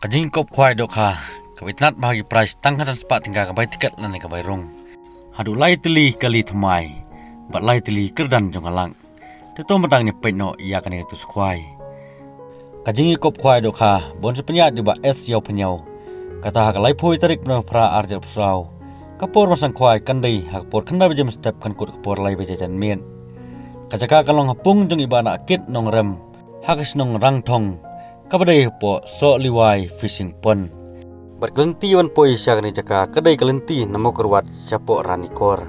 Kajing kop kwai dok ha, kabitnat bagi price tangkatan sepat tinggal kabai tiket lani kabai rong. Hadu lai teli kali thumai, bat lai teli kerdan jongalang. Teto medang nyepet no ia kan itu kwai. Kajing kop kwai dok ha, bon sepenyat di ba es yau penyau. Kata hak lai pui tarik no pra arjal pusau. Kapor masang kwai kandai hak por kanda bejam step kan kut kapor lai bejajan mien. Kacaka kalong hapung jong ibana kit nong rem, hakis nong rang thong. Kabadai po so liwai fishing pond. Berkelenti wan poi siak ni jaka kadai kelenti namo kerwat siapo ranikor.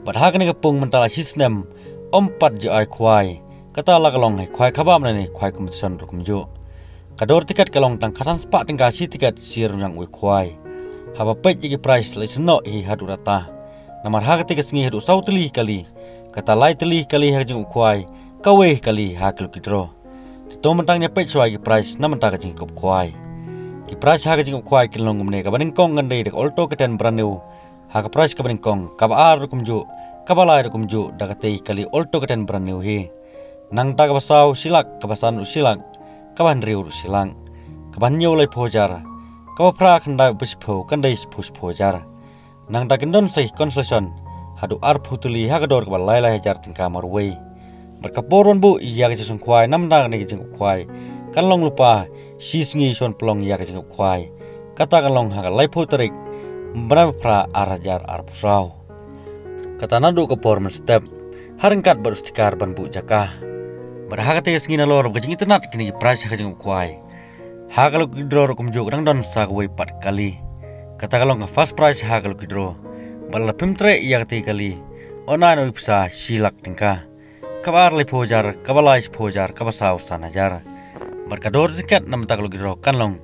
Badhak ni kapung mentala hisnem ompat jo ai kwai. Kata la kalong hai kwai kabam ni kwai kompetisi rukumjo. Kador tiket kalong tang kasan spak tinggal si tiket sir yang ui kwai. Haba pet jigi price lai seno hi hadu rata. Namar hak tiket sengi hadu sau teli kali. Kata lai teli kali hak jeng kwai. Kawe kali hak lukidro. Tito mentangnya pet suai ki price na mentang kajing kop kwai. Ki price ha kajing kop kwai kilong gumne ka baningkong ngandai dek olto keten braneu. Ha ka price ka baningkong ka ba ar kumju ka balai kumju dakatei kali olto keten braneu he. Nang ta ka basau silak ka basan usilak ka ban riu silang. Ka ban nyau lai pojar. Ka ba pra khandai bispho kandai spus pojar. Nang ta kendon sei concession hadu ar putuli ha ka dor ka balai lai jar tingka marwei. Berkaporon bu iya ke jeng kwai nam dang ni jeng kwai kan long lupa sisngi son pelong iya ke jeng kwai kata kan long hak lai putrik mbra pra arajar arpusau kata nadu ke por step haringkat baru stikar ban bu jaka berhak te sengi na lor ke jeng internet kini price ke jeng kwai ha kalau kidro kum juk dang don sak wei 4 kali kata kalau first price ha kalau kidro bal pimtre iya ke kali onan upsa silak tingka kabar le pojar kabalai pojar kabasau sanajar berkador tiket nam tak logi ro kanlong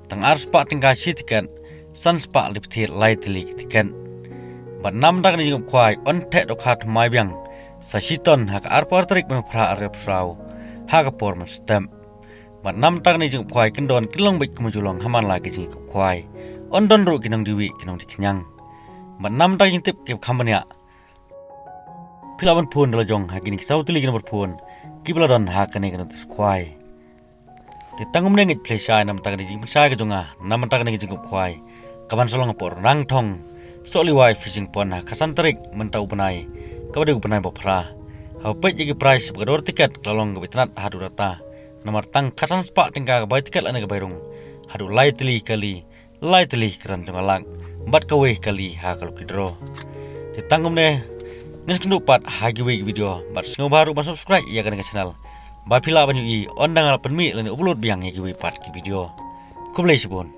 tang ars pa tingka si tiket san spa liptir lightly tiket bar nam tak ni kwai on te do khat mai byang sasiton hak ar por trik me phra arep frau hak por man stem bar nam tak ni kwai kendon kilong bik kumjulong haman lagi jing kwai on don ro kinong diwi kinong diknyang bar nam tak jing tip ke khamania Pilawan pun dalam jong hakini kisau tili kena berpun kibeladon hakane kena tuskwai. Ditanggung nengit plesai nam takani jing plesai kejonga nam takani jing kwai. Kaban solong por rang thong soliwai fishing pond kasan terik mentau benai kabade benai bopra. Hau pet jigi price berkador tiket lalong kebitnat hadu rata. Nomor tang kasan spak tinggal kebai tiket lana kebairung. Hadu lai tili keran jongalang. Bat kawe kali hakal kidro. Ditanggung ne Ngeskendu pat hagi video bat sengo baru ban subscribe ya kan ke channel ba pila ban yu on dangal penmi lani upload biang hagi pat ki video kublai sibun